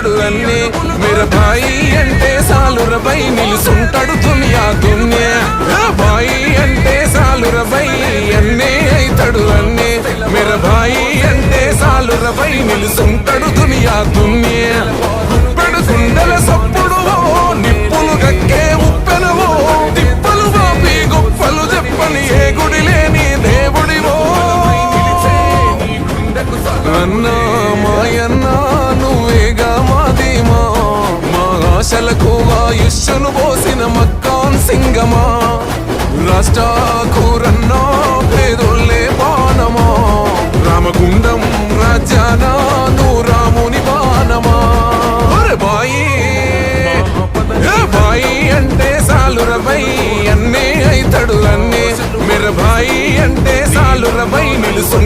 అయితడు అన్నే मेरा भाई అంటే సాలుర బై నిలుసుంటాడు దునియా దున్యా భాయి అంటే సాలుర బై అన్నే అయితడు అన్నే मेरा भाई అంటే సాలుర బై నిలుసుంటాడు దునియా దున్యా గుప్పెడు గుండెల సప్పుడు నిప్పులు గక్కే ఉప్పెనవో తిప్పలు బాపి గొప్పలు చెప్పని ఏ గుడి లేని దేవుడివో అన్నా మాయన్నా నువ్వేగా మాదిమా మా ఆశలకు ఆయుష్ను పోసిన మక్కాన్ సింగమా రాష్ట్రాకూరన్నా పేదోళ్ళే బాణమా రామగుండం రాజ్యాన నువ్వు రాముని బాణమా బాయి బాయి అంటే సాలుర బై అన్నే అయితడు అన్నే मेरा भाई అంటే సాలుర బై నిలుసు